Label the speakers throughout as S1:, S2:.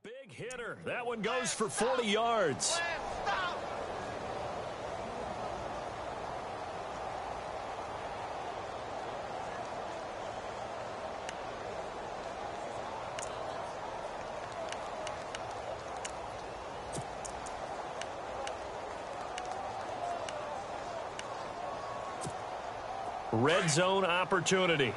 S1: Big hitter. That one goes for 40 yards. Red zone opportunity.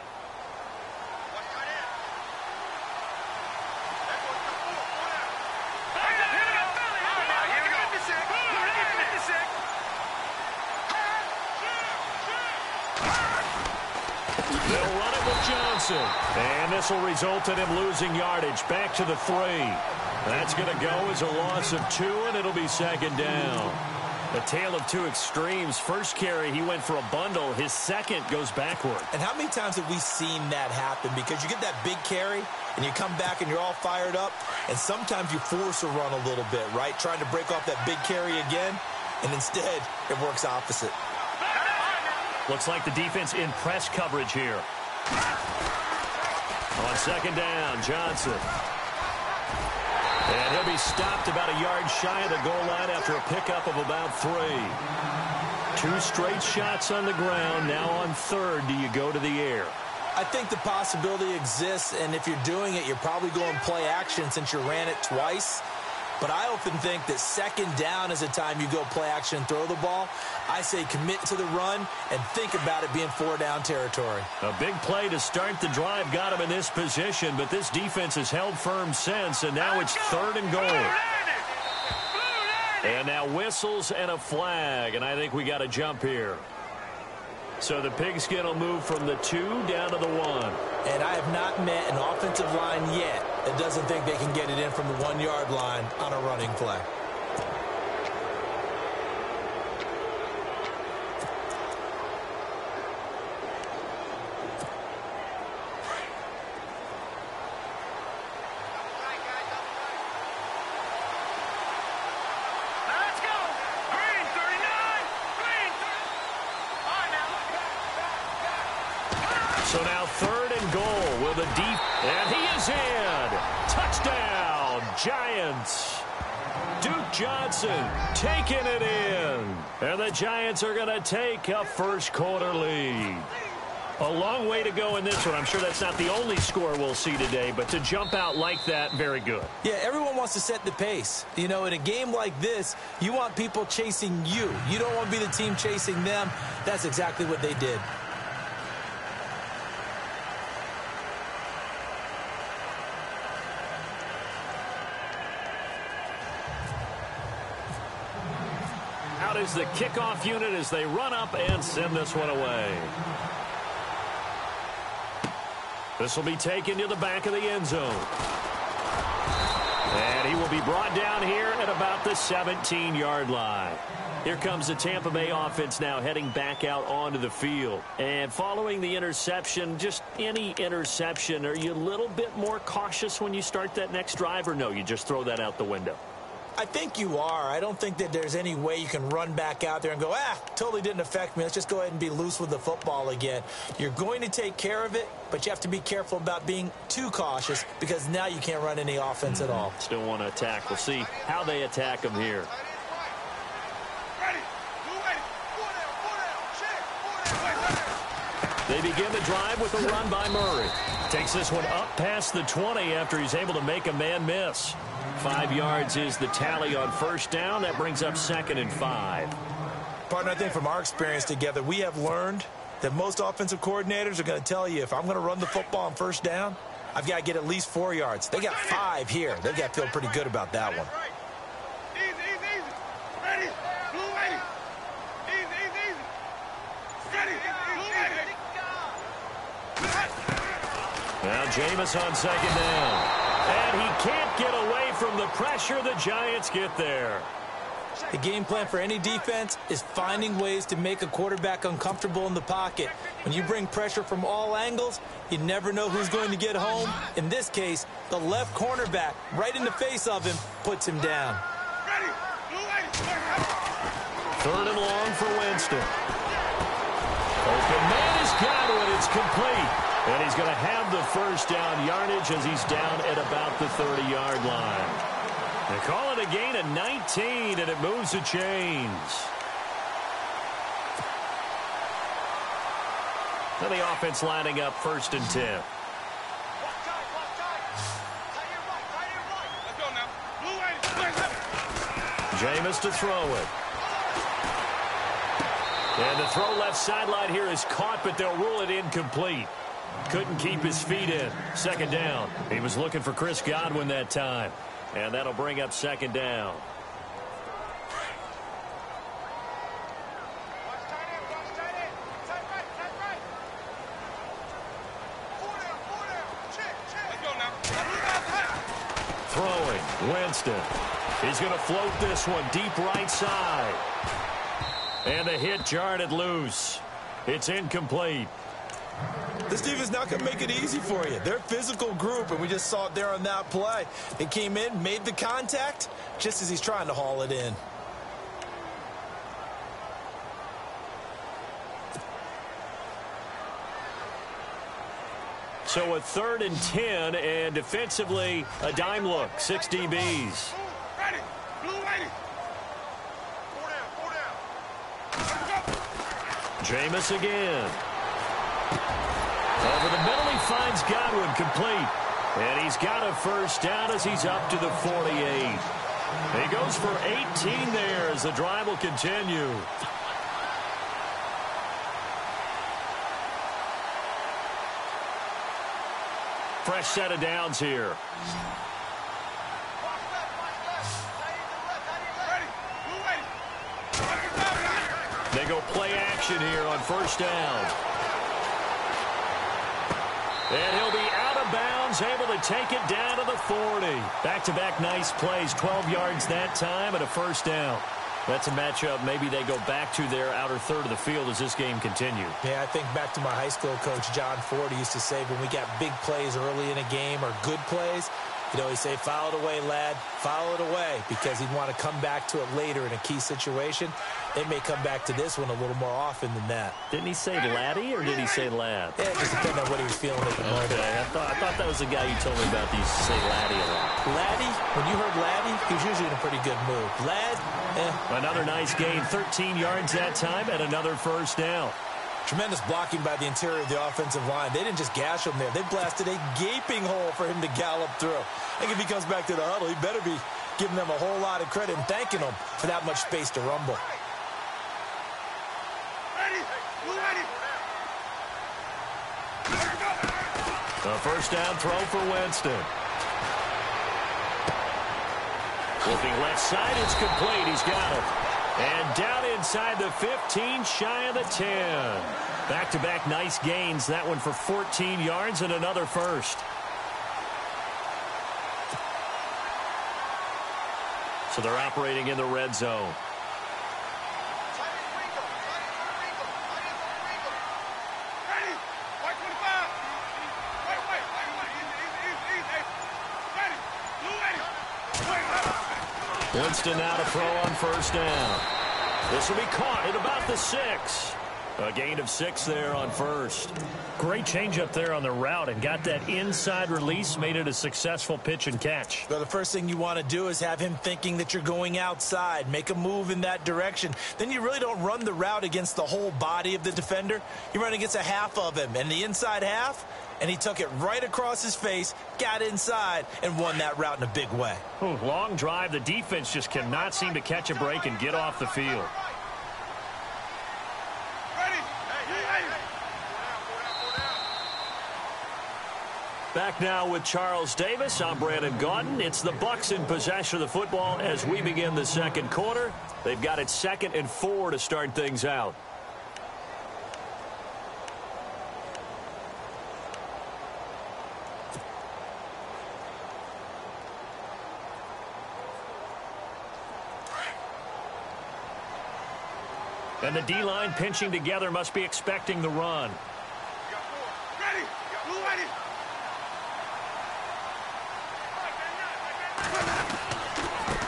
S1: They'll run it with Johnson. And this will result in him losing yardage. Back to the 3. That's going to go as a loss of 2, and it'll be second down. A tale of two extremes. First carry, he went for a bundle. His second goes backward.
S2: And how many times have we seen that happen? Because you get that big carry, and you come back and you're all fired up, and sometimes you force a run a little bit, right? Trying to break off that big carry again, and instead it works opposite.
S1: Looks like the defense in press coverage here. On second down, Johnson. And he'll be stopped about a yard shy of the goal line after a pickup of about 3. 2 straight shots on the ground. Now on third, do you go to the air?
S2: I think the possibility exists, and if you're doing it, you're probably going play action since you ran it twice. But I often think that second down is the time you go play action and throw the ball. I say commit to the run and think about it being 4-down territory.
S1: A big play to start the drive got him in this position, but this defense has held firm since, and now it's 3rd and goal. And now whistles and a flag, and I think we got a jump here. So the Pigskin will move from the 2 down to the 1.
S2: And I have not met an offensive line yet that doesn't think they can get it in from the 1-yard line on a running play.
S1: So now 3rd and goal with a deep, and he is in. Touchdown, Giants. Duke Johnson taking it in. And the Giants are going to take a first-quarter lead. A long way to go in this one. I'm sure that's not the only score we'll see today, but to jump out like that, very good.
S2: Yeah, everyone wants to set the pace. You know, in a game like this, you want people chasing you. You don't want to be the team chasing them. That's exactly what they did.
S1: Out is the kickoff unit as they run up and send this one away. This will be taken to the back of the end zone. And he will be brought down here at about the 17-yard line. Here comes the Tampa Bay offense now heading back out onto the field. And following the interception, just any interception, are you a little bit more cautious when you start that next drive, or no, you just throw that out the window?
S2: I think you are. I don't think that there's any way you can run back out there and go, totally didn't affect me. Let's just go ahead and be loose with the football again. You're going to take care of it, but you have to be careful about being too cautious because now you can't run any offense at all.
S1: Still want to attack. We'll see how they attack them here. They begin the drive with a run by Murray. Takes this one up past the 20 after he's able to make a man miss. 5 yards is the tally on first down. That brings up 2nd and 5.
S2: Partner, I think from our experience together, we have learned that most offensive coordinators are going to tell you if I'm going to run the football on first down, I've got to get at least 4 yards. They got 5 here. They've got to feel pretty good about that one.
S1: Now Jameis on second down. And he can't get away from the pressure. The Giants get there.
S2: The game plan for any defense is finding ways to make a quarterback uncomfortable in the pocket. When you bring pressure from all angles, you never know who's going to get home. In this case, the left cornerback, right in the face of him, puts him down.
S1: 3rd and long for Winston. Open man is got it. It's complete. And he's going to have the first down yardage as he's down at about the 30-yard line. They call it a gain of 19, and it moves the chains. So the offense lining up 1st and 10. Jameis to throw it. And the throw left sideline here is caught, but they'll rule it incomplete. Couldn't keep his feet in. 2nd down. He was looking for Chris Godwin that time. And that'll bring up 2nd down. Throwing, Winston. He's going to float this one deep right side. And the hit jarred it loose. It's incomplete.
S2: This defense not going to make it easy for you. They're a physical group, and we just saw it there on that play. It came in, made the contact, just as he's trying to haul it in.
S1: So a 3rd and 10, and defensively, a dime look. 6 DBs. Jameis again. Over the middle, he finds Godwin complete. And he's got a first down as he's up to the 48. He goes for 18 there as the drive will continue. Fresh set of downs here. They go play action here on 1st down. And he'll be out of bounds, able to take it down to the 40. Back-to-back nice plays, 12 yards that time and a 1st down. That's a matchup maybe they go back to their outer third of the field as this game continues.
S2: Yeah, I think back to my high school coach, John Ford, used to say when we got big plays early in a game or good plays, he'd always say, foul it away, lad, foul it away, because he'd want to come back to it later in a key situation. They may come back to this one a little more often than that.
S1: Didn't he say laddie or did he say lad?
S2: Yeah, it just depended on what he was feeling at the moment.
S1: Okay, I thought that was the guy you told me about. He used to say laddie a lot.
S2: Laddie, when you heard laddie, he was usually in a pretty good mood. Lad,
S1: Another nice gain, 13 yards that time and another 1st down.
S2: Tremendous blocking by the interior of the offensive line. They didn't just gash him there. They blasted a gaping hole for him to gallop through. I think if he comes back to the huddle, he better be giving them a whole lot of credit and thanking them for that much space to rumble.
S1: A 1st down throw for Winston. Looking left side, it's complete. He's got it. And down inside the 15, shy of the 10. Back-to-back nice gains. That one for 14 yards and another 1st. So they're operating in the red zone. Winston now to throw on 1st down. This will be caught at about the 6. A gain of 6 there on 1st. Great change up there on the route and got that inside release, made it a successful pitch and catch.
S2: Well, the first thing you want to do is have him thinking that you're going outside, make a move in that direction. Then you really don't run the route against the whole body of the defender. You run against a half of him, and the inside half, and he took it right across his face, got inside, and won that route in a big way.
S1: Ooh, long drive. The defense just cannot seem to catch a break and get off the field. Back now with Charles Davis. I'm Brandon Gaudin. It's the Bucs in possession of the football as we begin the 2nd quarter. They've got it 2nd and 4 to start things out. And the D-line pinching together, must be expecting the run.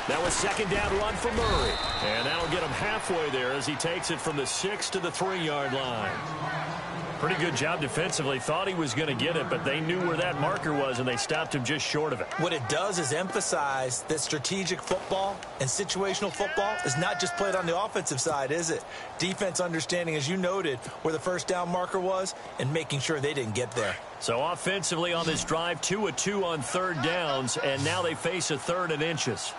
S1: That was 2nd down run for Murray. And that'll get him halfway there as he takes it from the 6 to the 3-yard line. Pretty good job defensively. Thought he was going to get it, but they knew where that marker was, and they stopped him just short of it.
S2: What it does is emphasize that strategic football and situational football is not just played on the offensive side, is it? Defense understanding, as you noted, where the first down marker was and making sure they didn't get there.
S1: So offensively on this drive, 2 of 2 on third downs, and now they face a third and inches.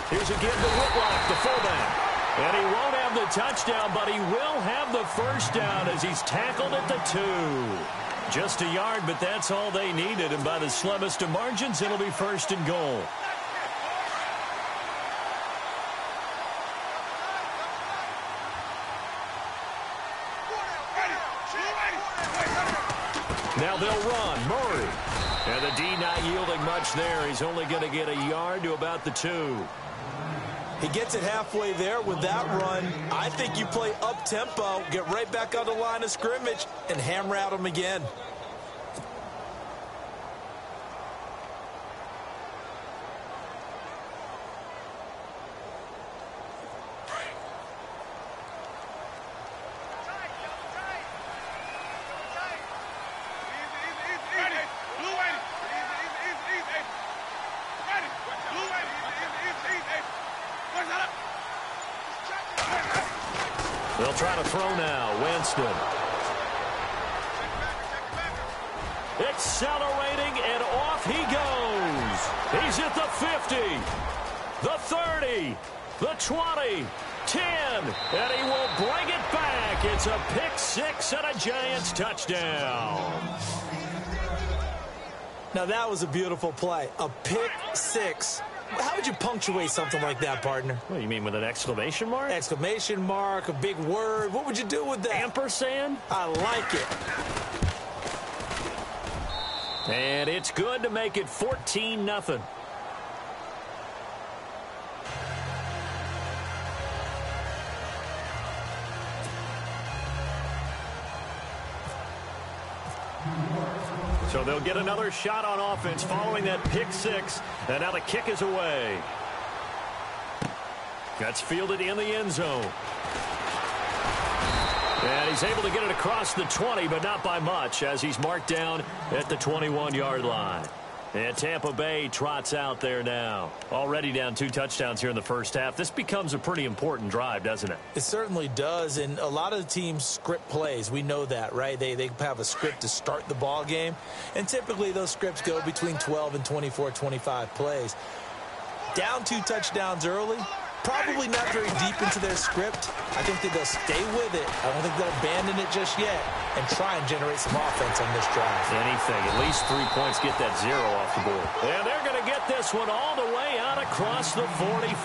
S1: Here's again to Whitlock, the fullback. And he won't have the touchdown, but he will have the first down as he's tackled at the 2. Just a yard, but that's all they needed. And by the slimmest of margins, it'll be first and goal. Now they'll run. Murray. And the D not yielding much there. He's only going to get a yard to about the 2.
S2: He gets it halfway there with that run. I think you play up-tempo, get right back on the line of scrimmage, and hammer out him again.
S1: They'll try to throw now. Winston. Accelerating, and off he goes. He's at the 50, the 30, the 20, 10, and he will bring it back. It's a pick six and a Giants touchdown.
S2: Now that was a beautiful play. A pick six. How would you punctuate something like that, partner?
S1: What, you mean with an exclamation mark?
S2: Exclamation mark, a big word. What would you do with that?
S1: Ampersand?
S2: I like it.
S1: And it's good to make it 14-0. So they'll get another shot on offense following that pick six. And now the kick is away. That's fielded in the end zone. And he's able to get it across the 20, but not by much, as he's marked down at the 21-yard line. And Tampa Bay trots out there now. Already down 2 touchdowns here in the first half. This becomes a pretty important drive, doesn't it?
S2: It certainly does, and a lot of the teams script plays. We know that, right? They have a script to start the ball game, and typically those scripts go between 12 and 24, 25 plays. Down 2 touchdowns early, probably not very deep into their script. I think that they'll stay with it. I don't think they'll abandon it just yet and try and generate some offense on this drive.
S1: Anything. At least 3 points get that 0 off the board. And they're going to get this one all the way out across the 45.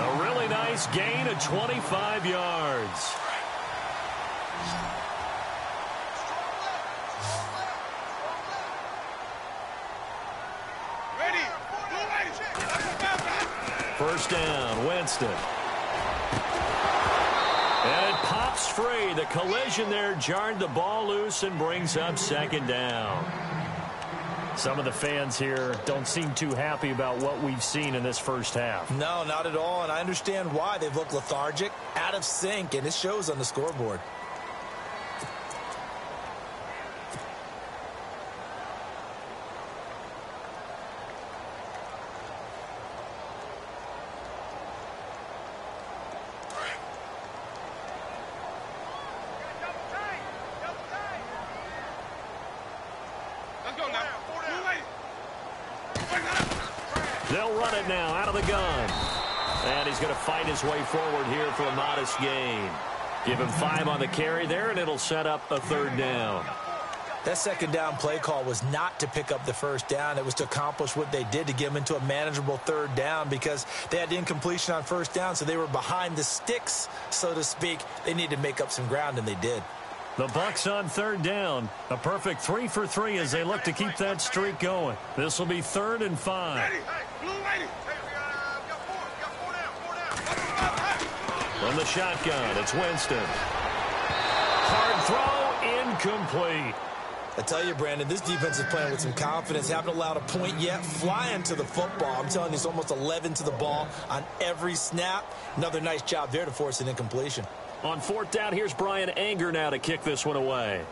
S1: A really nice gain of 25 yards. First down, Winston. And it pops free. The collision there jarred the ball loose and brings up second down. Some of the fans here don't seem too happy about what we've seen in this first half.
S2: No, not at all, and I understand why. They've looked lethargic, out of sync, and it shows on the scoreboard.
S1: They'll run it now out of the gun. And he's going to fight his way forward here for a modest gain. Give him 5 on the carry there, and it'll set up a third down.
S2: That second down play call was not to pick up the first down. It was to accomplish what they did, to get them into a manageable third down, because they had incompletion on first down, so they were behind the sticks, so to speak. They needed to make up some ground, and they did.
S1: The Bucs on third down. A perfect 3 for 3 as they look to keep that streak going. This will be 3rd and 5. From the shotgun, it's Winston. Hard throw, incomplete.
S2: I tell you, Brandon, this defense is playing with some confidence. Haven't allowed a point yet. Flying to the football. I'm telling you, it's almost 11 to the ball on every snap. Another nice job there to force an incompletion.
S1: On fourth down, here's Brian Anger now to kick this one away.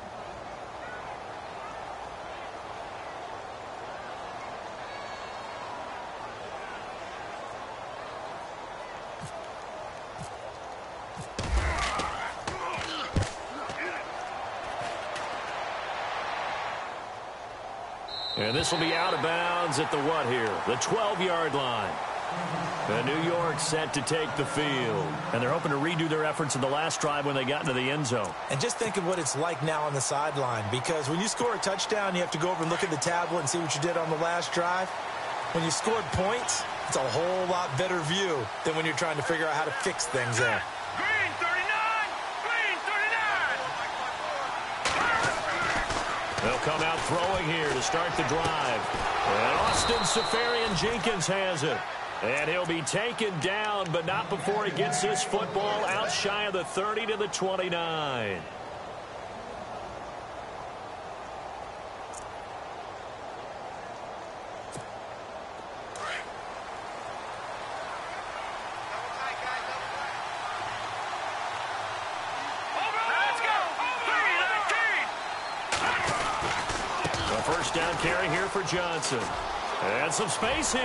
S1: And this will be out of bounds at the what here? The 12-yard line. And New York set to take the field. And they're hoping to redo their efforts in the last drive when they got into the end zone.
S2: And just think of what it's like now on the sideline. Because when you score a touchdown, you have to go over and look at the tablet and see what you did on the last drive. When you scored points, it's a whole lot better view than when you're trying to figure out how to fix things there.
S3: Green 39! Green 39!
S1: They'll come out throwing here to start the drive. And Austin Seferian-Jenkins has it. And he'll be taken down, but not before he gets his football out shy of the 30 to the 29. First down carry here for Johnson. And some space here.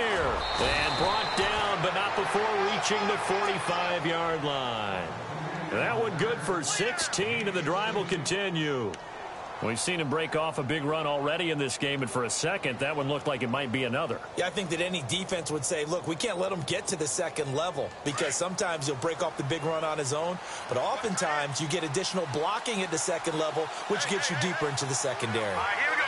S1: And brought down, but not before reaching the 45-yard line. That one good for 16, and the drive will continue. We've seen him break off a big run already in this game, and for a second, that one looked like it might be another.
S2: Yeah, I think that any defense would say, look, we can't let him get to the second level, because sometimes he'll break off the big run on his own, but oftentimes you get additional blocking at the second level, which gets you deeper into the secondary.
S3: All right, here we go.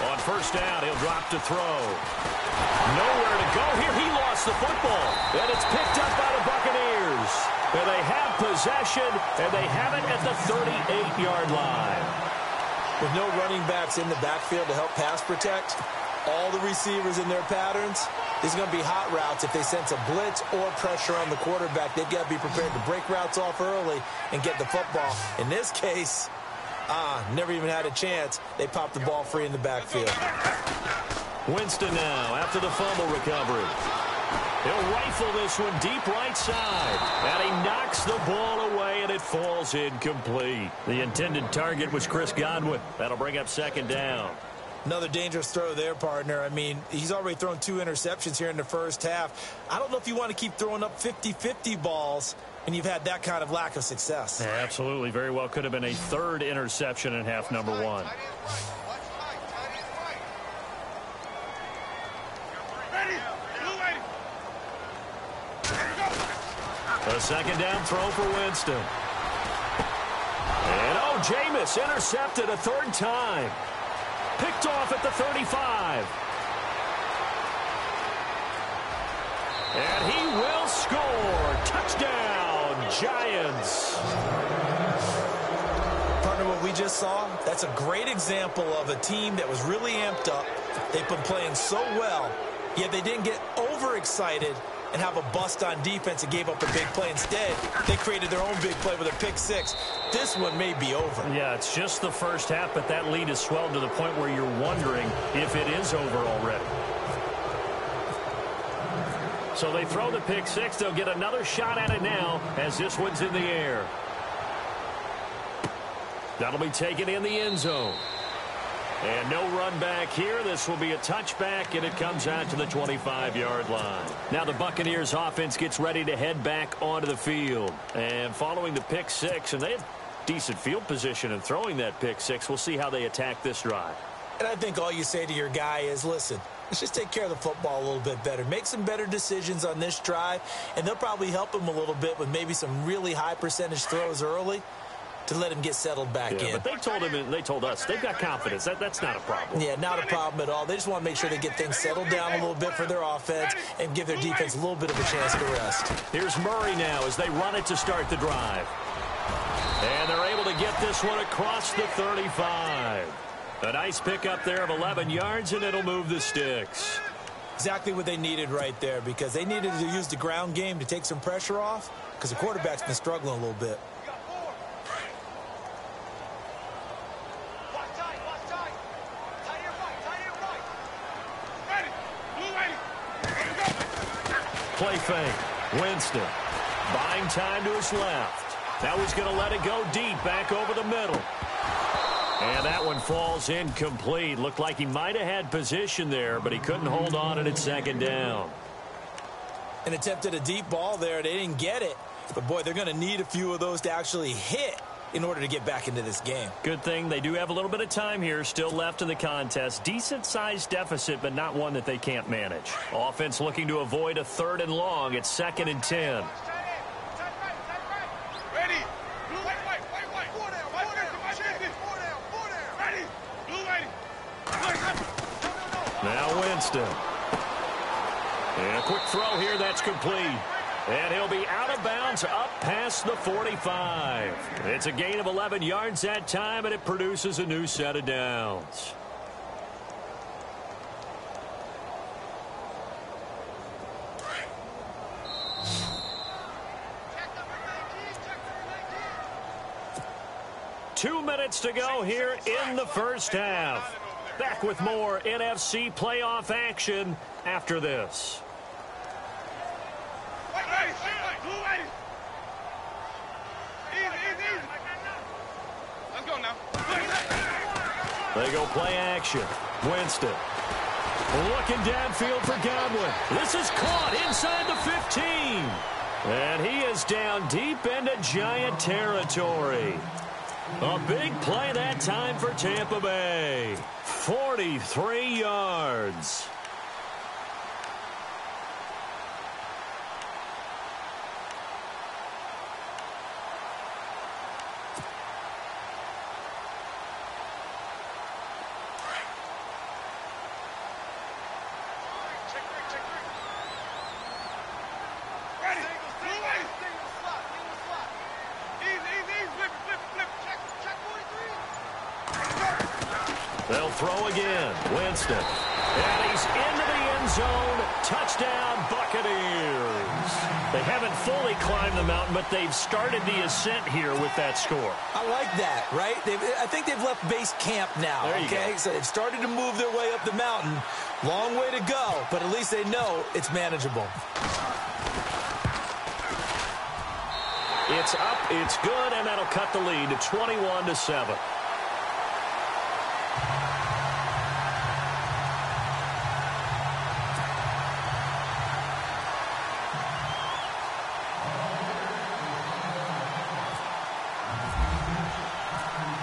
S1: On first down, he'll drop to throw. Nowhere to go here. He lost the football. And it's picked up by the Buccaneers. And they have possession, and they have it at the 38-yard line.
S2: With no running backs in the backfield to help pass protect, all the receivers in their patterns, these are going to be hot routes. If they sense a blitz or pressure on the quarterback, they've got to be prepared to break routes off early and get the football. In this case, never even had a chance. They popped the ball free in the backfield.
S1: Winston now after the fumble recovery. He'll rifle this one deep right side. And he knocks the ball away, and it falls incomplete. The intended target was Chris Godwin. That'll bring up second down.
S2: Another dangerous throw there, partner. I mean, he's already thrown 2 interceptions here in the first half. I don't know if you want to keep throwing up 50-50 balls when you've had that kind of lack of success.
S1: Yeah, absolutely. Very well could have been a third interception in half number 1. A second down throw for Winston. And Jameis intercepted a third time. Picked off at the 35. And he will score. Touchdown, Giants.
S2: Partner, what we just saw, that's a great example of a team that was really amped up. They've been playing so well, yet they didn't get overexcited and have a bust on defense and gave up a big play. Instead, they created their own big play with a pick six. This one may be over.
S1: Yeah, it's just the first half, but that lead has swelled to the point where you're wondering if it is over already. So they throw the pick six. They'll get another shot at it now as this one's in the air. That'll be taken in the end zone. And no run back here. This will be a touchback, and it comes out to the 25-yard line. Now the Buccaneers offense gets ready to head back onto the field. And following the pick six, and they have decent field position in throwing that pick six, we'll see how they attack this drive.
S2: And I think all you say to your guy is, listen, let's just take care of the football a little bit better. Make some better decisions on this drive, and they'll probably help him a little bit with maybe some really high percentage throws early to let him get settled back in.
S1: But they told him, and they told us, they've got confidence. That's not a problem.
S2: Yeah, not a problem at all. They just want to make sure they get things settled down a little bit for their offense and give their defense a little bit of a chance to rest.
S1: Here's Murray now as they run it to start the drive. And they're able to get this one across the 35. A nice pickup there of 11 yards, and it'll move the sticks.
S2: Exactly what they needed right there, because they needed to use the ground game to take some pressure off, because the quarterback's been struggling a little bit.
S1: play fake. Winston buying time to his left. Now he's going to let it go deep back over the middle. And that one falls incomplete. Looked like he might have had position there, but he couldn't hold on at second down.
S2: An attempt at a deep ball there. They didn't get it. But, boy, they're going to need a few of those to actually hit in order to get back into this game.
S1: Good thing they do have a little bit of time here still left in the contest. Decent-sized deficit, but not one that they can't manage. Offense looking to avoid a 3rd and long. It's 2nd and 10. Now Winston. And a quick throw here that's complete. And he'll be out of bounds up past the 45. It's a gain of 11 yards that time, and it produces a new set of downs. Two minutes to go here in the first half. Back with more NFC playoff action after this.
S3: Let's go now.
S1: They go play action. Winston looking downfield for Godwin. This is caught inside the 15. And he is down deep into Giant territory. A big play that time for Tampa Bay. 43 yards. They'll throw again. Winston. And he's into the end zone. Touchdown, Buccaneers. They haven't fully climbed the mountain, but they've started the ascent here with that score.
S2: I like that, right? I think they've left base camp now, okay? So they've started to move their way up the mountain. Long way to go, but at least they know it's manageable.
S1: It's up, it's good, and that'll cut the lead to 21-7.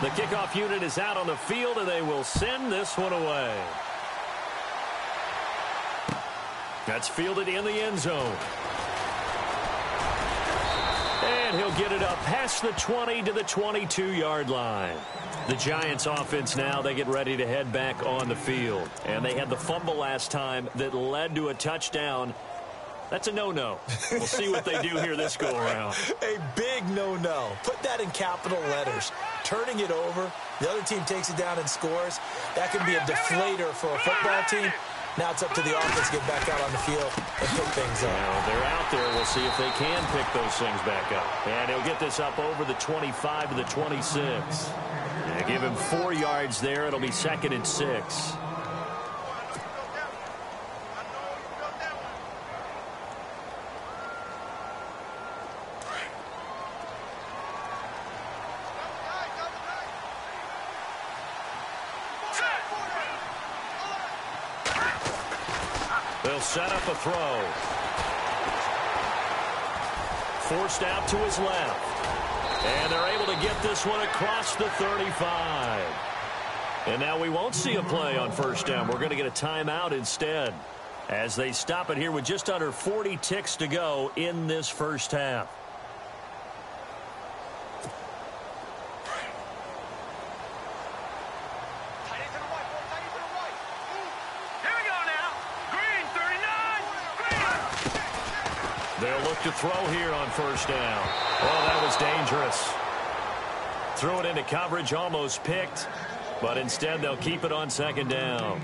S1: The kickoff unit is out on the field, and they will send this one away. That's fielded in the end zone. And he'll get it up past the 20 to the 22-yard line. The Giants offense now, they get ready to head back on the field. And they had the fumble last time that led to a touchdown. That's a no-no. We'll see what they do here this go-around.
S2: A big no-no. Put that in capital letters. Turning it over, the other team takes it down and scores. That can be a deflator for a football team. Now it's up to the offense to get back out on the field and pick things up.
S1: Now they're out there. We'll see if they can pick those things back up. And he'll get this up over the 25 to the 26. Yeah, give him 4 yards there. It'll be 2nd and 6. They'll set up a throw. Forced out to his left. And they're able to get this one across the 35. And now we won't see a play on first down. We're going to get a timeout instead, as they stop it here with just under 40 ticks to go in this first half. They'll look to throw here on first down. Oh, that was dangerous. Threw it into coverage, almost picked, but instead they'll keep it on 2nd down.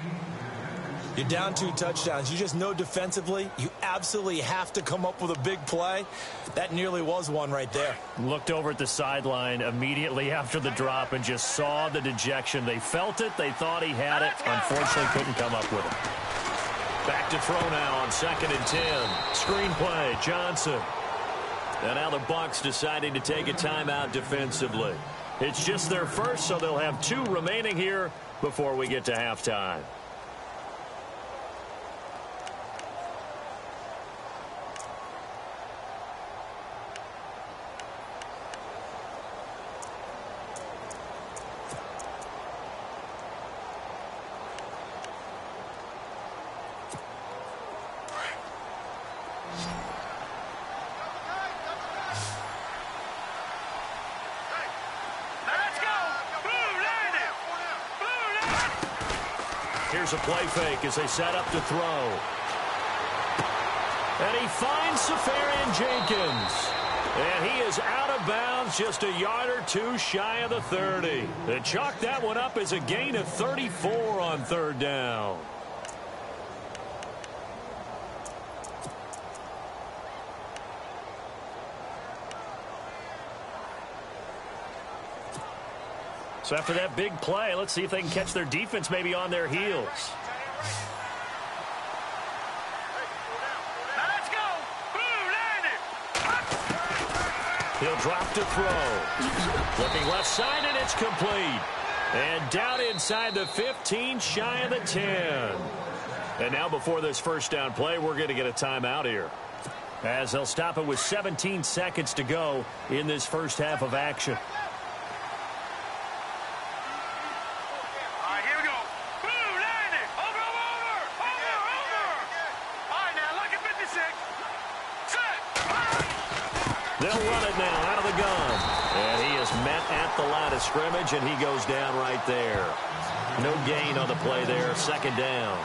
S2: You're down 2 touchdowns. You just know defensively you absolutely have to come up with a big play. That nearly was one right there.
S1: Looked over at the sideline immediately after the drop and just saw the dejection. They felt it. They thought he had it. Unfortunately, couldn't come up with it. Back to throw now on 2nd and 10. Screenplay, Johnson. And now the Bucs deciding to take a timeout defensively. It's just their first, so they'll have 2 remaining here before we get to halftime. Here's a play fake as they set up to throw. And he finds Safarian Jenkins. And he is out of bounds, just a yard or 2 shy of the 30. They chalk that one up as a gain of 34 on 3rd down. So after that big play, let's see if they can catch their defense maybe on their heels.
S3: Let's go.
S1: He'll drop to throw. Looking left side, and it's complete. And down inside the 15, shy of the 10. And now before this first down play, we're going to get a timeout here, as they'll stop it with 17 seconds to go in this first half of action. They'll run it now out of the gun. And he is met at the line of scrimmage, and he goes down right there. No gain on the play there, 2nd down.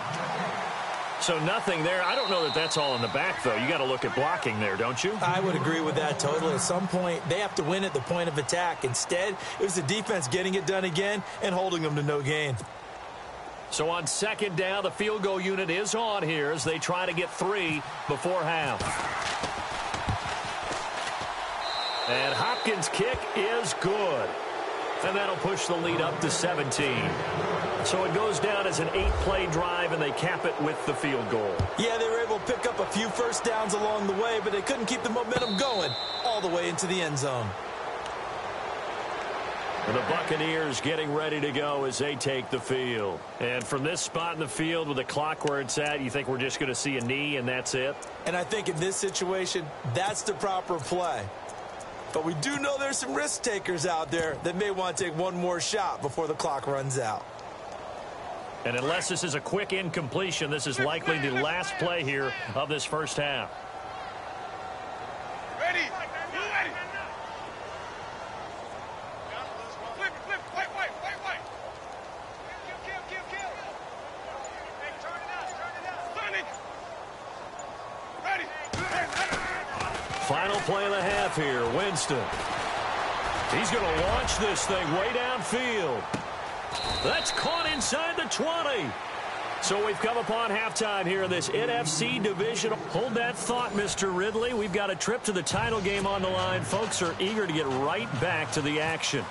S1: So nothing there. I don't know that that's all in the back, though. You got to look at blocking there, don't you?
S2: I would agree with that totally. At some point, they have to win at the point of attack. Instead, it was the defense getting it done again and holding them to no gain.
S1: So on 2nd down, the field goal unit is on here as they try to get 3 before half. And Hopkins' kick is good. And that'll push the lead up to 17. So it goes down as an 8-play drive, and they cap it with the field goal.
S2: Yeah, they were able to pick up a few first downs along the way, but they couldn't keep the momentum going all the way into the end zone.
S1: And the Buccaneers getting ready to go as they take the field. And from this spot in the field with the clock where it's at, you think we're just going to see a knee and that's it?
S2: And I think in this situation, that's the proper play. But we do know there's some risk takers out there that may want to take one more shot before the clock runs out.
S1: And unless this is a quick incompletion, this is likely the last play here of this first half.
S3: Ready. Ready. Wait. Kill. Hey, turn it out. Ready.
S1: Final play of the half here, Winston. He's going to launch this thing way downfield. That's caught inside the 20. So we've come upon halftime here in this NFC division. Hold that thought, Mr. Ridley. We've got a trip to the title game on the line. Folks are eager to get right back to the action.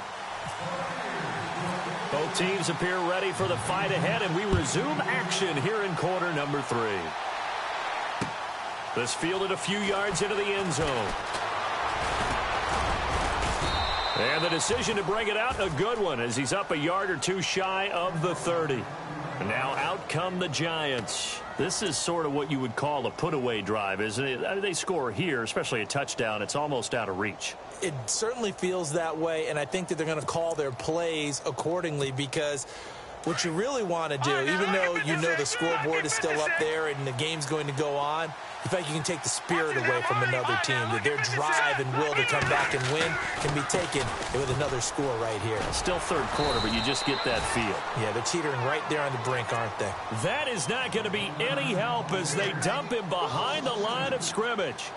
S1: Both teams appear ready for the fight ahead, and we resume action here in quarter number 3. This fielded a few yards into the end zone. And the decision to bring it out, a good one, as he's up a yard or 2 shy of the 30. And now out come the Giants. This is sort of what you would call a put-away drive, isn't it? I mean, they score here, especially a touchdown. It's almost out of reach.
S2: It certainly feels that way, and I think that they're going to call their plays accordingly, because what you really want to do, even though you know the scoreboard is still up there and the game's going to go on, in fact, you can take the spirit away from another team. That their drive and will to come back and win can be taken with another score right here.
S1: Still third quarter, but you just get that feel.
S2: Yeah, they're teetering right there on the brink, aren't they?
S1: That is not going to be any help as they dump him behind the line of scrimmage.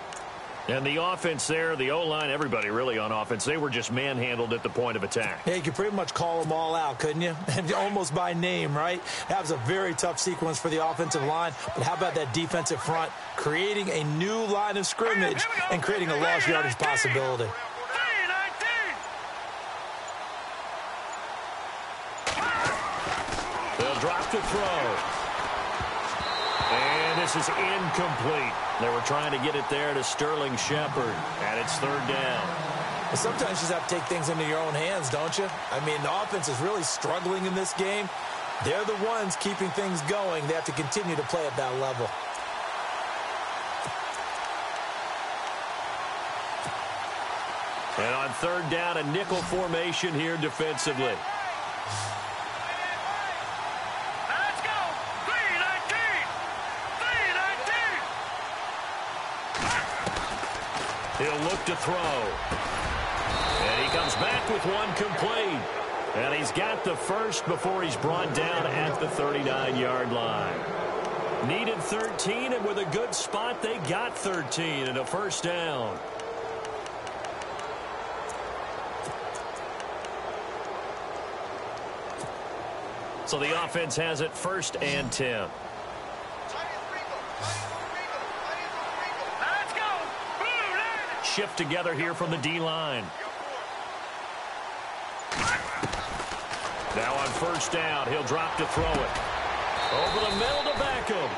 S1: And the offense there, the O-line, everybody really on offense, they were just manhandled at the point of attack.
S2: Yeah, you could pretty much call them all out, couldn't you? Almost by name, right? That was a very tough sequence for the offensive line. But how about that defensive front creating a new line of scrimmage and creating a lost yardage possibility?
S1: They'll drop to throw. And this is incomplete. They were trying to get it there to Sterling Shepard, and it's third down.
S2: Well, sometimes you just have to take things into your own hands, don't you? I mean, the offense is really struggling in this game. They're the ones keeping things going. They have to continue to play at that level.
S1: And on third down, a nickel formation here defensively.
S3: Let's go. 3-19. 3-19.
S1: He'll look to throw. And he comes back with one complete. And he's got the first before he's brought down at the 39-yard line. Needed 13, and with a good spot, they got 13 and a first down. So the offense has it first and 10.
S3: Let's go. Boom.
S1: Shift together here from the D-line. Now on first down, he'll drop to throw it. Over the middle to Beckham.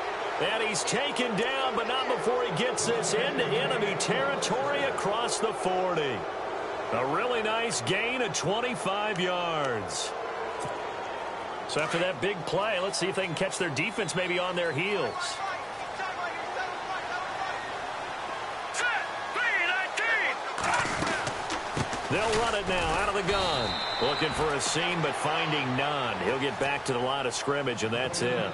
S1: And he's taken down, but not before he gets this into enemy territory across the 40. A really nice gain of 25 yards. So after that big play, let's see if they can catch their defense maybe on their heels. They'll run it now out of the gun. Looking for a seam, but finding none. He'll get back to the line of scrimmage, and that's it.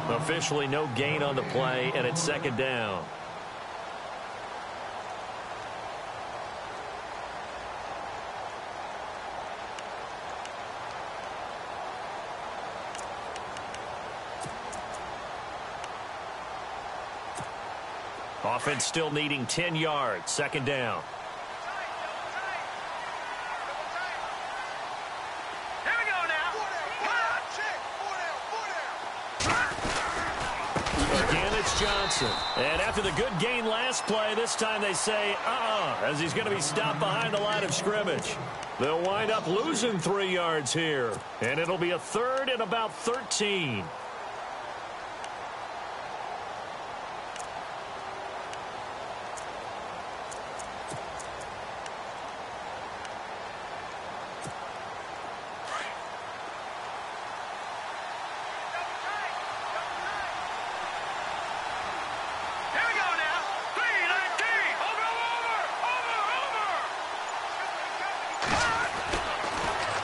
S1: Officially no gain on the play, and it's second down. Offense still needing 10 yards. Second down.
S3: Here we go now.
S1: Again, it's Johnson. And after the good gain last play, this time they say, as he's going to be stopped behind the line of scrimmage. They'll wind up losing 3 yards here. And it'll be a third and about 13.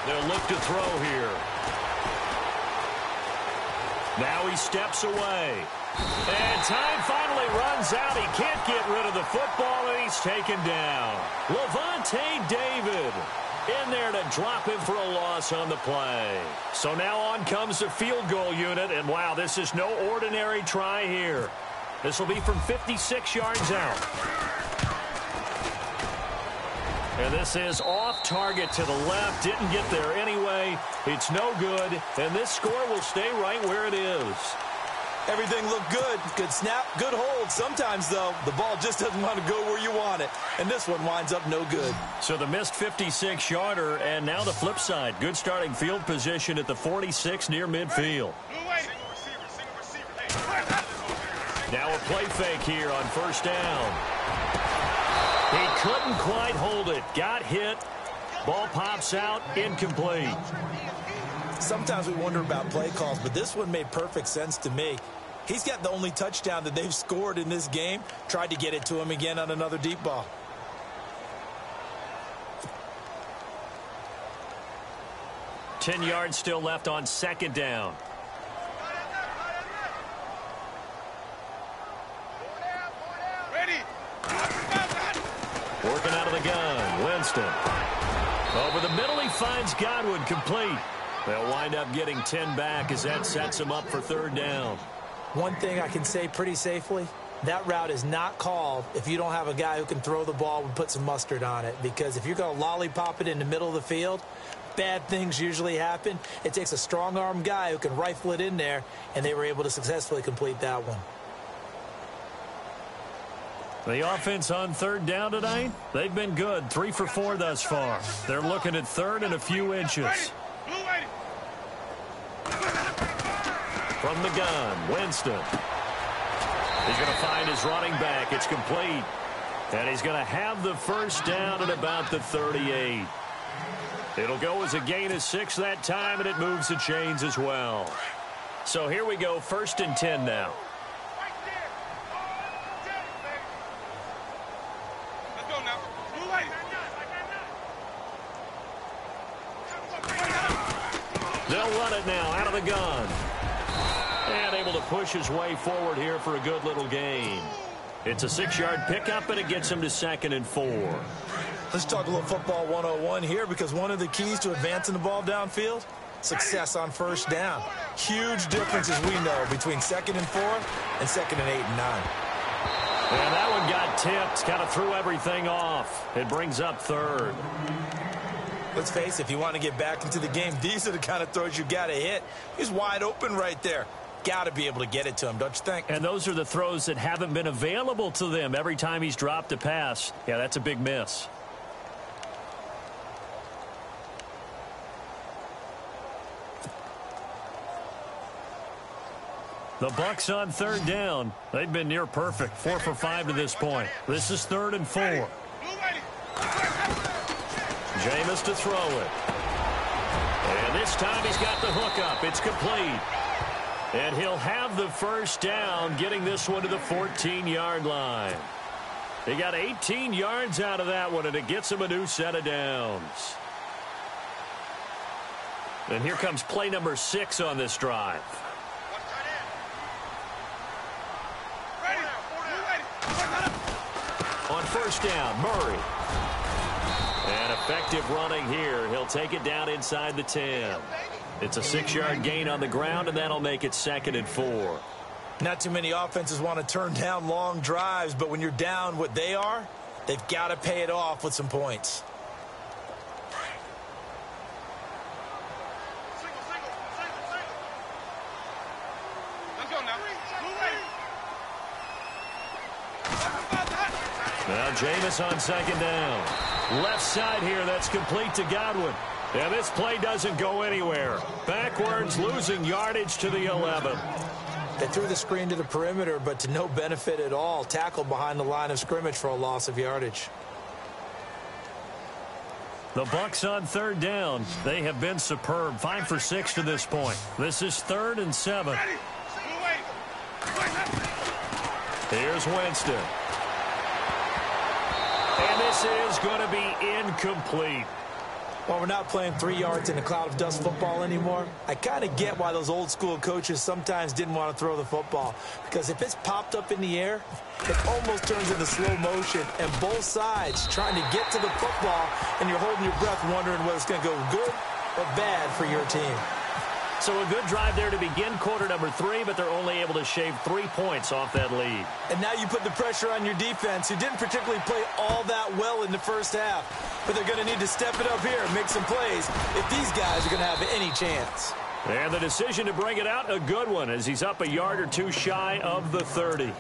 S1: They'll look to throw here. Now he steps away. And time finally runs out. He can't get rid of the football, and he's taken down. Levante David in there to drop him for a loss on the play. So now on comes the field goal unit, and wow, this is no ordinary try here. This will be from 56 yards out. And this is off target to the left. Didn't get there anyway. It's no good. And this score will stay right where it is.
S2: Everything looked good. Good snap, good hold. Sometimes, though, the ball just doesn't want to go where you want it. And this one winds up no good.
S1: So the missed 56-yarder, and now the flip side. Good starting field position at the 46 near midfield. Now a play fake here on first down. He couldn't quite hold it. Got hit. Ball pops out. Incomplete.
S2: Sometimes we wonder about play calls, but this one made perfect sense to me. He's got the only touchdown that they've scored in this game. Tried to get it to him again on another deep ball.
S1: Ten yards still left on second down. Working out of the gun, Winston. Over the middle, he finds Godwin complete. They'll wind up getting 10 back as that sets him up for third down.
S2: One thing I can say pretty safely, that route is not called if you don't have a guy who can throw the ball and put some mustard on it. Because if you're going to lollipop it in the middle of the field, bad things usually happen. It takes a strong-arm guy who can rifle it in there, and they were able to successfully complete that one.
S1: The offense on third down tonight, they've been good. 3 for 4 thus far. They're looking at third and a few inches. From the gun, Winston. He's going to find his running back. It's complete. And he's going to have the first down at about the 38. It'll go as a gain of 6 that time, and it moves the chains as well. So here we go, 1st and 10 now.
S3: Let's go now. Move late.
S1: They'll run it now out of the gun. And able to push his way forward here for a good little gain. It's a 6-yard pickup, and it gets him to 2nd and 4.
S2: Let's talk a little football 101 here, because one of the keys to advancing the ball downfield, success on 1st down. Huge difference, as we know, between 2nd and 4 and 2nd and 8 and 9.
S1: And that one got tipped, kind of threw everything off. It brings up 3rd.
S2: Let's face it, if you want to get back into the game, these are the kind of throws you got to hit. He's wide open right there. Got to be able to get it to him, don't you think?
S1: And those are the throws that haven't been available to them every time he's dropped a pass. Yeah, that's a big miss. The Bucks on 3rd down. They've been near perfect, 4 for 5 to this point. This is 3rd and 4. Jameis to throw it. And this time he's got the hook up. It's complete. And he'll have the first down, getting this one to the 14-yard line. He got 18 yards out of that one, and it gets him a new set of downs. And here comes play number 6 on this drive. On 1st down, Murray. And effective running here. He'll take it down inside the 10. It's a 6-yard gain on the ground, and that'll make it 2nd and 4.
S2: Not too many offenses want to turn down long drives, but when you're down what they are, they've got to pay it off with some points.
S3: Let's go now.
S1: Now Jameis on 2nd down. Left side here, that's complete to Godwin. And this play doesn't go anywhere. Backwards, losing yardage to the 11.
S2: They threw the screen to the perimeter, but to no benefit at all. Tackled behind the line of scrimmage for a loss of yardage.
S1: The Bucks on 3rd down. They have been superb. 5 for 6 to this point. This is 3rd and 7. Here's Winston. And this is going to be incomplete.
S2: Well, we're not playing 3 yards in a cloud of dust football anymore. I kind of get why those old school coaches sometimes didn't want to throw the football. Because if it's popped up in the air, it almost turns into slow motion. And both sides trying to get to the football, and you're holding your breath wondering whether it's going to go good or bad for your team.
S1: So a good drive there to begin quarter number 3, but they're only able to shave 3 points off that lead.
S2: And now you put the pressure on your defense, who didn't particularly play all that well in the first half. But they're going to need to step it up here and make some plays if these guys are going to have any chance.
S1: And the decision to bring it out, a good one, as he's up a yard or two shy of the 30.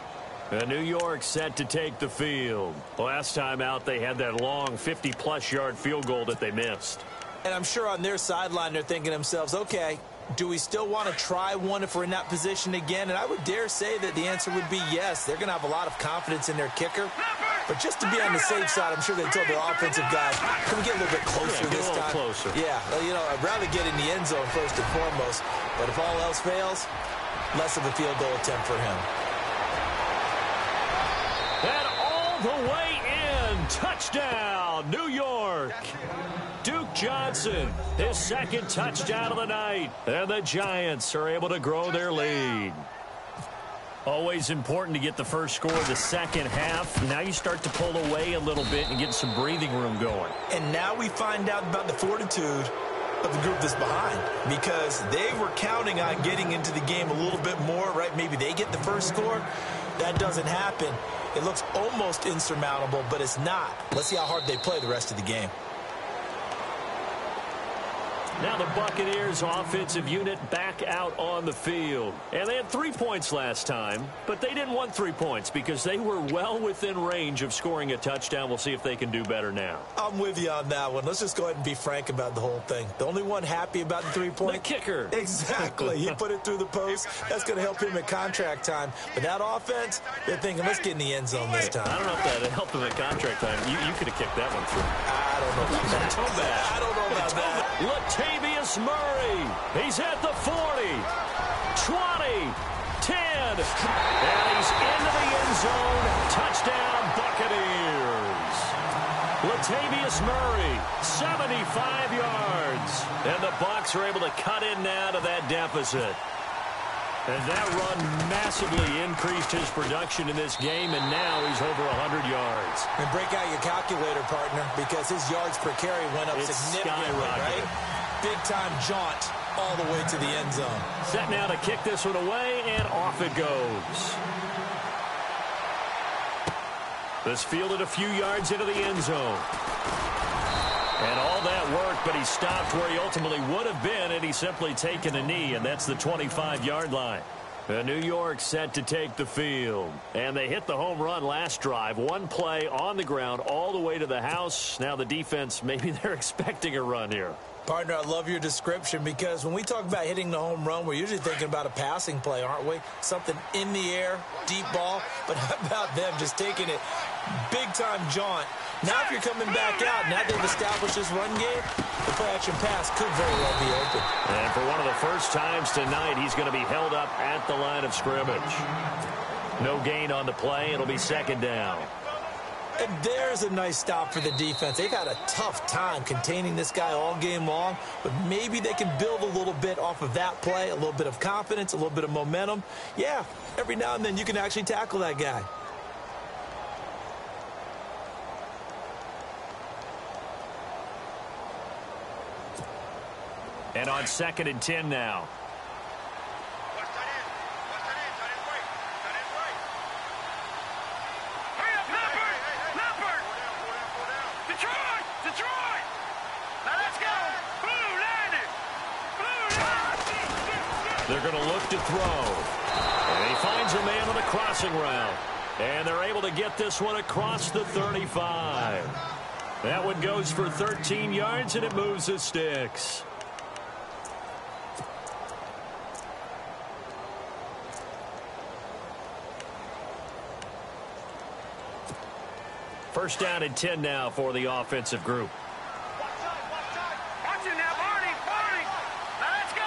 S1: And New York set to take the field. Last time out, they had that long 50-plus yard field goal that they missed.
S2: And I'm sure on their sideline they're thinking to themselves, okay, do we still want to try one if we're in that position again? And I would dare say that the answer would be yes. They're going to have a lot of confidence in their kicker. But just to be on the safe side, I'm sure they told their offensive guys, can we get a little bit closer this time?
S1: Closer.
S2: Yeah, well, you know, I'd rather get in the end zone first and foremost. But if all else fails, less of a field goal attempt for him.
S1: And all the way in. Touchdown, New York. Duke Johnson, his 2nd touchdown of the night. And the Giants are able to grow their lead. Always important to get the first score of the second half. Now you start to pull away a little bit and get some breathing room going.
S2: And now we find out about the fortitude of the group that's behind, because they were counting on getting into the game a little bit more, right? Maybe they get the first score. That doesn't happen. It looks almost insurmountable, but it's not. Let's see how hard they play the rest of the game.
S1: Now the Buccaneers offensive unit back out on the field. And they had 3 points last time, but they didn't want 3 points because they were well within range of scoring a touchdown. We'll see if they can do better now.
S2: I'm with you on that one. Let's just go ahead and be frank about the whole thing. The only one happy about the 3-point?
S1: The kicker.
S2: Exactly. He put it through the post. That's going to help him at contract time. But that offense, they're thinking, let's get in the end zone this time.
S1: I don't know if that helped him at contract time. You could have kicked that one through.
S2: I don't know about that.
S1: Toe bad.
S2: I don't know about that.
S1: Latavius Murray. He's at the 40, 20, 10, and he's into the end zone. Touchdown, Buccaneers. Latavius Murray, 75 yards. And the Bucs are able to cut in now to that deficit. And that run massively increased his production in this game, and now he's over 100 yards.
S2: And break out your calculator, partner, because his yards per carry went up significantly, right? Big-time jaunt all the way to the end zone.
S1: Set now to kick this one away, and off it goes. This fielded a few yards into the end zone. And all that worked, but he stopped where he ultimately would have been, and he's simply taken a knee, and that's the 25-yard line. New York set to take the field. And they hit the home run last drive. One play on the ground all the way to the house. Now the defense, maybe they're expecting a run here.
S2: Partner, I love your description because when we talk about hitting the home run, we're usually thinking about a passing play, aren't we? Something in the air, deep ball. But how about them just taking it big-time jaunt? Now if you're coming back out, now they've established this run game, the play-action pass could very well be open.
S1: And for one of the first times tonight, he's going to be held up at the line of scrimmage. No gain on the play. It'll be second down.
S2: And there's a nice stop for the defense. They've had a tough time containing this guy all game long, but maybe they can build a little bit off of that play, a little bit of confidence, a little bit of momentum. Yeah, every now and then you can actually tackle that guy.
S1: And on 2nd and 10 now. They're going to look to throw. And he finds a man on the crossing route. And they're able to get this one across the 35. That one goes for 13 yards, and it moves the sticks. First down and 10 now for the offensive group.
S3: Watch it now, Barney. Now let's go.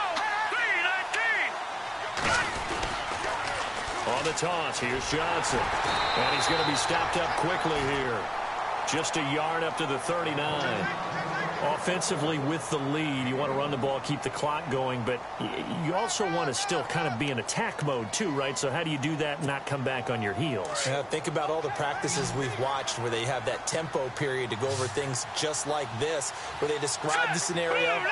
S3: 3-19.
S1: On the toss, here's Johnson. And he's going to be stopped up quickly here. Just a yard up to the 39. Offensively with the lead, you want to run the ball, keep the clock going, but you also want to still kind of be in attack mode too, right? So how do you do that and not come back on your heels?
S2: Yeah, think about all the practices we've watched where they have that tempo period to go over things just like this, where they describe the scenario,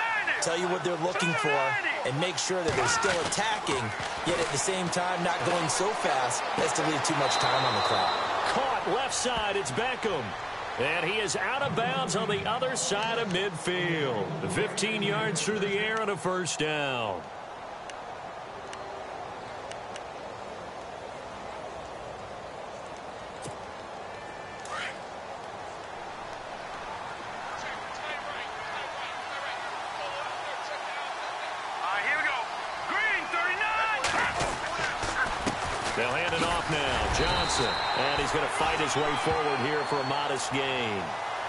S2: tell you what they're looking for, and make sure that they're still attacking, yet at the same time not going so fast as to leave too much time on the clock.
S1: Caught left side, it's Beckham. And he is out of bounds on the other side of midfield. 15 yards through the air and a first down.
S3: Here we go. Green, 39.
S1: They'll hand it off now. Johnson. And he's going to fight his way forward here for a modest gain.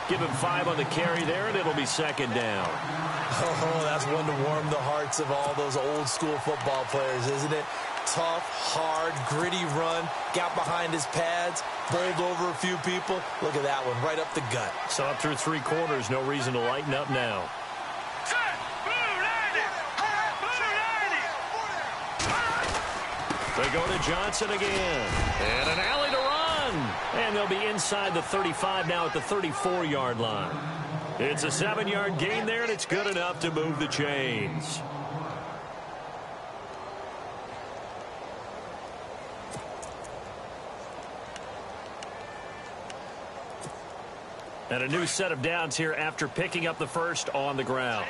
S1: Give him 5 on the carry there, and it'll be second down.
S2: Oh, that's one to warm the hearts of all those old school football players, isn't it? Tough, hard, gritty run. Got behind his pads, bowled over a few people. Look at that one, right up the gut.
S1: Saw it through 3 quarters. No reason to lighten up now. They go to Johnson again. And an alley to run. And they'll be inside the 35 now at the 34-yard line. It's a 7-yard gain there, and it's good enough to move the chains. And a new set of downs here after picking up the first on the ground.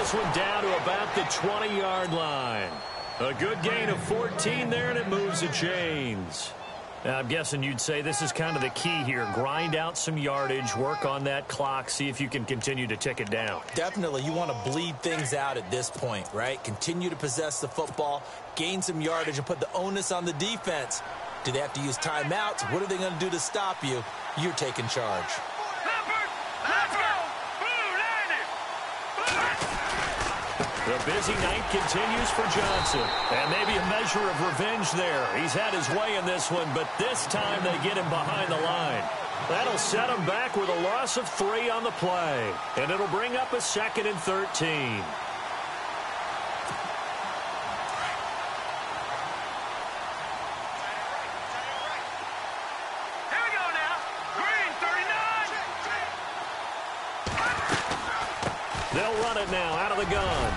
S1: this one down to about the 20-yard line. A good gain of 14 there, and it moves the chains. Now, I'm guessing you'd say this is kind of the key here. Grind out some yardage, work on that clock, see if you can continue to tick it down.
S2: Definitely, you want to bleed things out at this point, right? Continue to possess the football, gain some yardage, and put the onus on the defense. Do they have to use timeouts? What are they going to do to stop you? You're taking charge.
S3: Let's go!
S1: The busy night continues for Johnson. And maybe a measure of revenge there. He's had his way in this one, but this time they get him behind the line. That'll set him back with a loss of 3 on the play. And it'll bring up a 2nd and 13.
S3: Here we go now. Green, 39.
S1: They'll run it now out of the gun.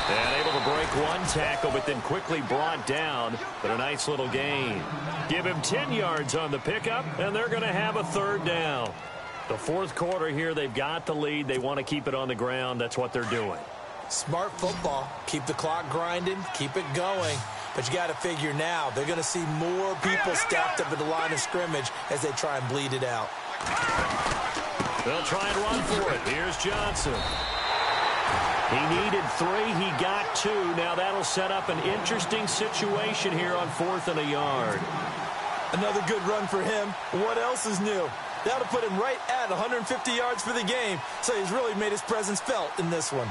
S1: And able to break one tackle, but then quickly brought down. But a nice little gain. Give him 10 yards on the pickup, and they're going to have a 3rd down. The 4th quarter here, they've got the lead. They want to keep it on the ground. That's what they're doing.
S2: Smart football. Keep the clock grinding. Keep it going. But you got to figure now, they're going to see more people stacked up at the line of scrimmage as they try and bleed it out.
S1: They'll try and run for it. Here's Johnson. He needed 3. He got 2. Now that'll set up an interesting situation here on 4th and a yard.
S2: Another good run for him. What else is new? That'll put him right at 150 yards for the game. So he's really made his presence felt in this one.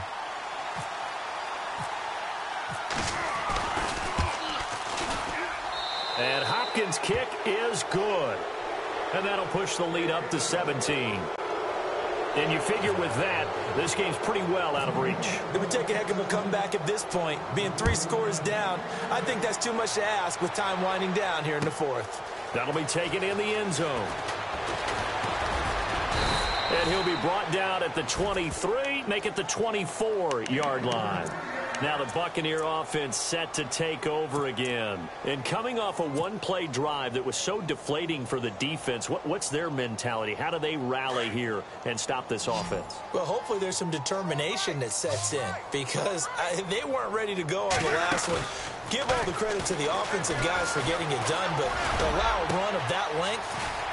S1: And Hopkins' kick is good. And that'll push the lead up to 17. And you figure with that, this game's pretty well out of reach.
S2: It would take a heck of a comeback at this point. Being 3 scores down, I think that's too much to ask with time winding down here in the 4th.
S1: That'll be taken in the end zone. And he'll be brought down at the 23, make it the 24-yard line. Now the Buccaneer offense set to take over again. And coming off a one-play drive that was so deflating for the defense, what's their mentality? How do they rally here and stop this offense?
S2: Well, hopefully there's some determination that sets in because they weren't ready to go on the last one. Give all the credit to the offensive guys for getting it done, but to allow a run of that length,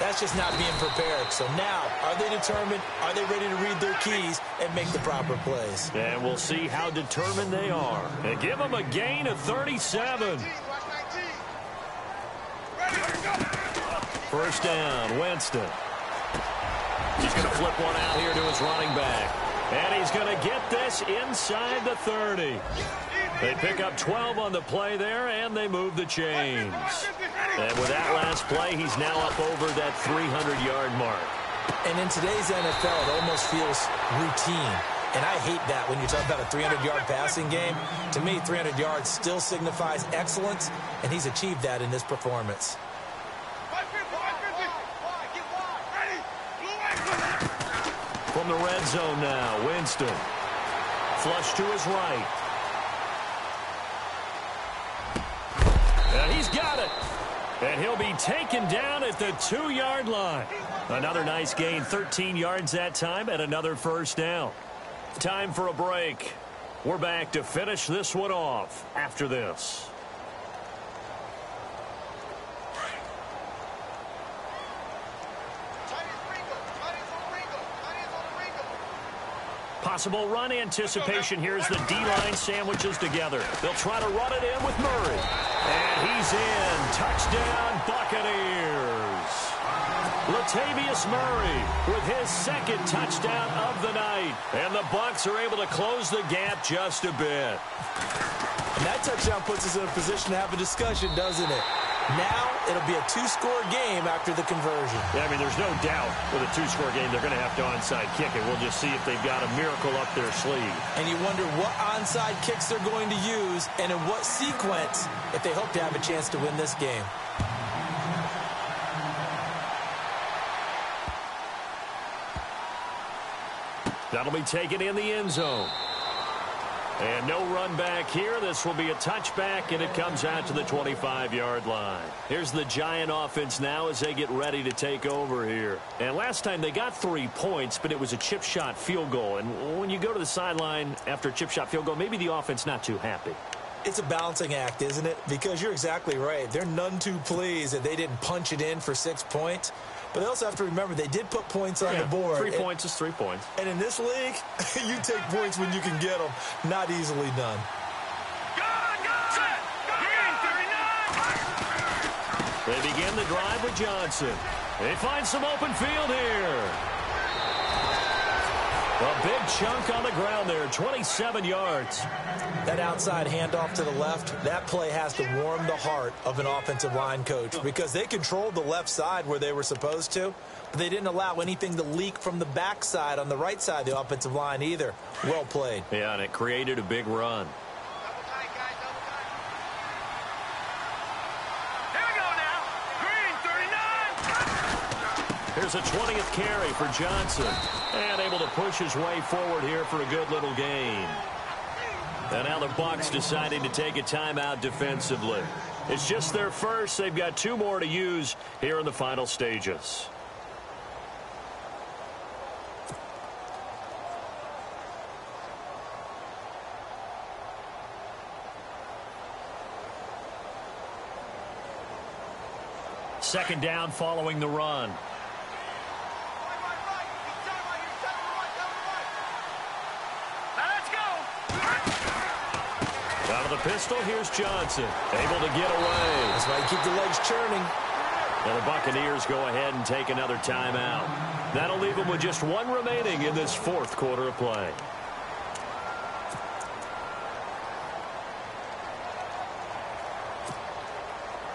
S2: that's just not being prepared. So now, are they determined? Are they ready to read their keys and make the proper plays?
S1: And we'll see how determined they are. And give them a gain of 37. First down, Winston. He's going to flip one out here to his running back. And he's going to get this inside the 30. They pick up 12 on the play there, and they move the chains. And with that last play, he's now up over that 300-yard mark.
S2: And in today's NFL, it almost feels routine. And I hate that when you talk about a 300-yard passing game. To me, 300 yards still signifies excellence, and he's achieved that in this performance.
S1: From the red zone now, Winston. Flush to his right. And he's got it. And he'll be taken down at the 2-yard line. Another nice gain, 13 yards that time, and another first down. Time for a break. We're back to finish this one off after this. Possible run anticipation. Here's the D-line sandwiches together. They'll try to run it in with Murray. And he's in. Touchdown, Buccaneers. Latavius Murray with his second touchdown of the night. And the Bucs are able to close the gap just a bit.
S2: And that touchdown puts us in a position to have a discussion, doesn't it? Now it'll be a 2-score game after the conversion.
S1: Yeah, I mean, there's no doubt with a 2-score game they're going to have to onside kick it. We'll just see if they've got a miracle up their sleeve.
S2: And you wonder what onside kicks they're going to use and in what sequence if they hope to have a chance to win this game.
S1: That'll be taken in the end zone. And no run back here. This will be a touchback, and it comes out to the 25-yard line. Here's the Giant offense now as they get ready to take over here. And last time they got 3 points, but it was a chip shot field goal. And when you go to the sideline after a chip shot field goal, maybe the offense not too happy.
S2: It's a balancing act, isn't it? Because you're exactly right. They're none too pleased that they didn't punch it in for 6 points. But they also have to remember they did put points on the board.
S1: 3 points is 3 points.
S2: And in this league, you take points when you can get them. Not easily done.
S1: They begin the drive with Johnson. They find some open field here. A big chunk on the ground there, 27 yards.
S2: That outside handoff to the left, that play has to warm the heart of an offensive line coach because they controlled the left side where they were supposed to, but they didn't allow anything to leak from the backside on the right side of the offensive line either. Well played.
S1: Yeah, and it created a big run. Here's a 20th carry for Johnson. And able to push his way forward here for a good little gain. And now the Bucs deciding to take a timeout defensively. It's just their first. They've got 2 more to use here in the final stages. Second down following the run. Out of the pistol, here's Johnson. Able to get away.
S2: That's why you keep the legs churning.
S1: And the Buccaneers go ahead and take another timeout. That'll leave them with just 1 remaining in this 4th quarter of play.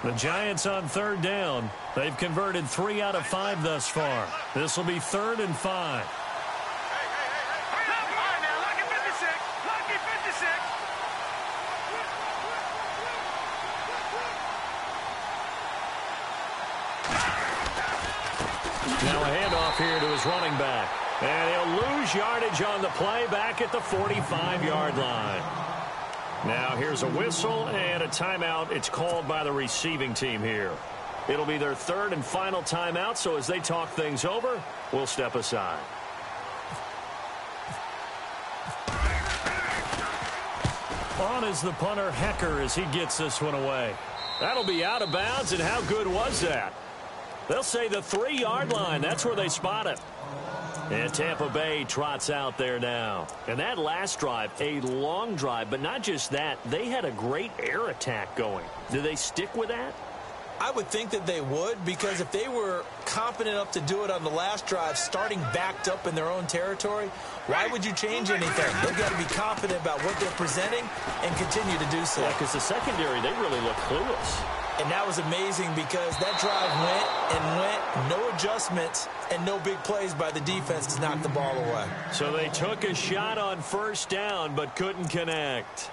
S1: The Giants on 3rd down. They've converted 3 out of 5 thus far. This will be 3rd and 5. Now a handoff here to his running back. And he'll lose yardage on the play back at the 45-yard line. Now here's a whistle and a timeout. It's called by the receiving team here. It'll be their 3rd and final timeout, so as they talk things over, we'll step aside. On is the punter, Hecker, as he gets this one away. That'll be out of bounds, and how good was that? They'll say the 3-yard line. That's where they spot it. And Tampa Bay trots out there now. And that last drive, a long drive, but not just that. They had a great air attack going. Do they stick with that?
S2: I would think that they would, because if they were confident enough to do it on the last drive, starting backed up in their own territory, why would you change anything? They've got to be confident about what they're presenting and continue to do so.
S1: Yeah, because the secondary, they really look clueless.
S2: And that was amazing because that drive went, no adjustments, and no big plays by the defense to knock the ball away.
S1: So they took a shot on 1st down but couldn't connect.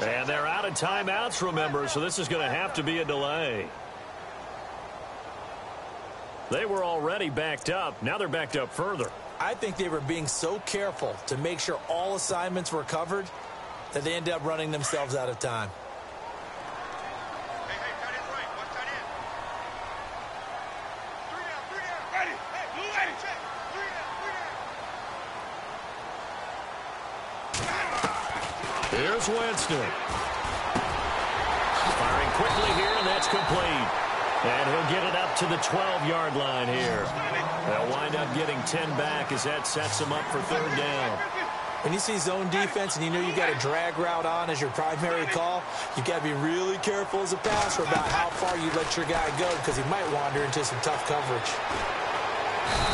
S1: And they're out of timeouts, remember, so this is going to have to be a delay. They were already backed up. Now they're backed up further.
S2: I think they were being so careful to make sure all assignments were covered that they ended up running themselves out of time.
S1: Here's Winston. Firing quickly here, and that's complete. And he'll get it up to the 12-yard line here. They'll wind up getting 10 back as that sets them up for 3rd down.
S2: When you see zone defense and you know you've got a drag route on as your primary call, you've got to be really careful as a passer about how far you let your guy go because he might wander into some tough coverage.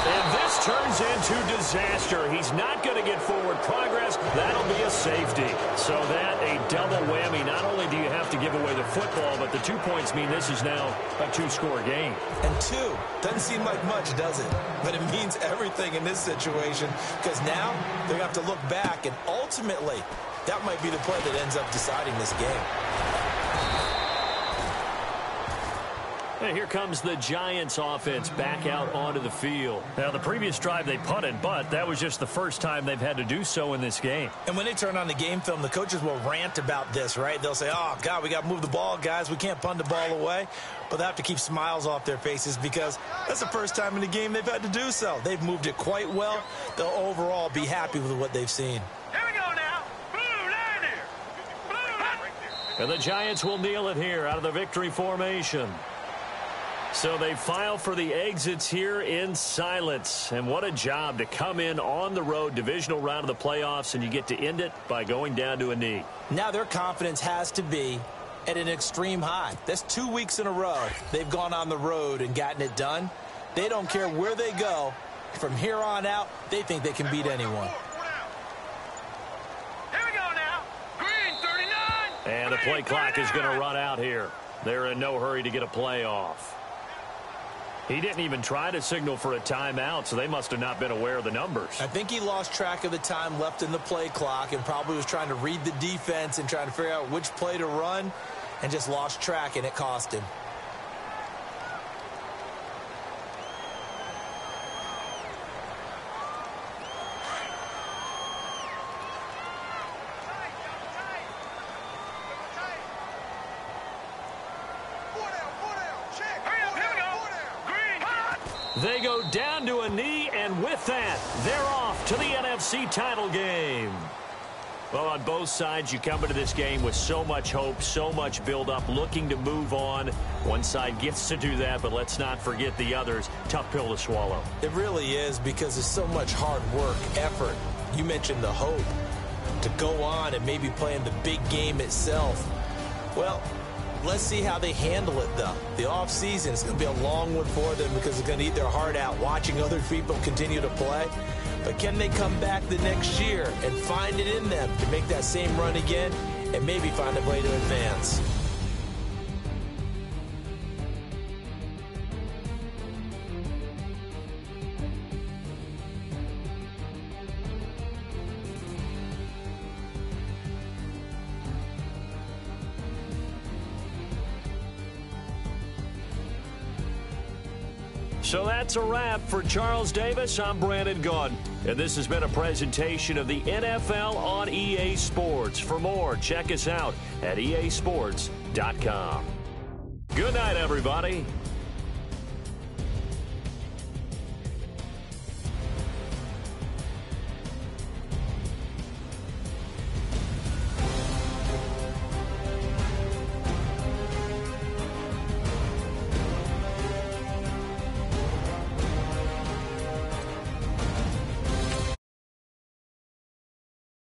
S1: And this turns into disaster. He's not going to get forward progress. That'll be a safety. So that a double whammy. Not only do you have to give away the football, but the 2 points mean this is now a 2-score game.
S2: And 2 doesn't seem like much, does it? But it means everything in this situation because now they have to look back, and ultimately that might be the play that ends up deciding this game.
S1: And here comes the Giants offense back out onto the field. Now, the previous drive they punted, but that was just the first time they've had to do so in this game.
S2: And when they turn on the game film, the coaches will rant about this, right? They'll say, oh, God, we got to move the ball, guys. We can't punt the ball away. But they have to keep smiles off their faces because that's the first time in the game they've had to do so. They've moved it quite well. They'll overall be happy with what they've seen.
S3: Here we go now. Blue line here. Blue line.
S1: And the Giants will kneel it here out of the victory formation. So they file for the exits here in silence. And what a job to come in on the road, divisional round of the playoffs, and you get to end it by going down to a knee.
S2: Now their confidence has to be at an extreme high. That's 2 weeks in a row they've gone on the road and gotten it done. They don't care where they go. From here on out, they think they can beat anyone.
S3: Here we go now. Green 39.
S1: And the play clock is going to run out here. They're in no hurry to get a play off. He didn't even try to signal for a timeout, so they must have not been aware of the numbers.
S2: I think he lost track of the time left in the play clock and probably was trying to read the defense and trying to figure out which play to run and just lost track, and it cost him.
S1: They go down to a knee, and with that, they're off to the NFC title game. Well, on both sides, you come into this game with so much hope, so much build-up, looking to move on. One side gets to do that, but let's not forget the others. Tough pill to swallow.
S2: It really is because there's so much hard work, effort. You mentioned the hope to go on and maybe play in the big game itself. Well, let's see how they handle it, though. The offseason is going to be a long one for them because they're going to eat their heart out watching other people continue to play. But can they come back the next year and find it in them to make that same run again and maybe find a way to advance?
S1: So that's a wrap for Charles Davis. I'm Brandon Gaudin, and this has been a presentation of the NFL on EA Sports. For more, check us out at easports.com. Good night, everybody.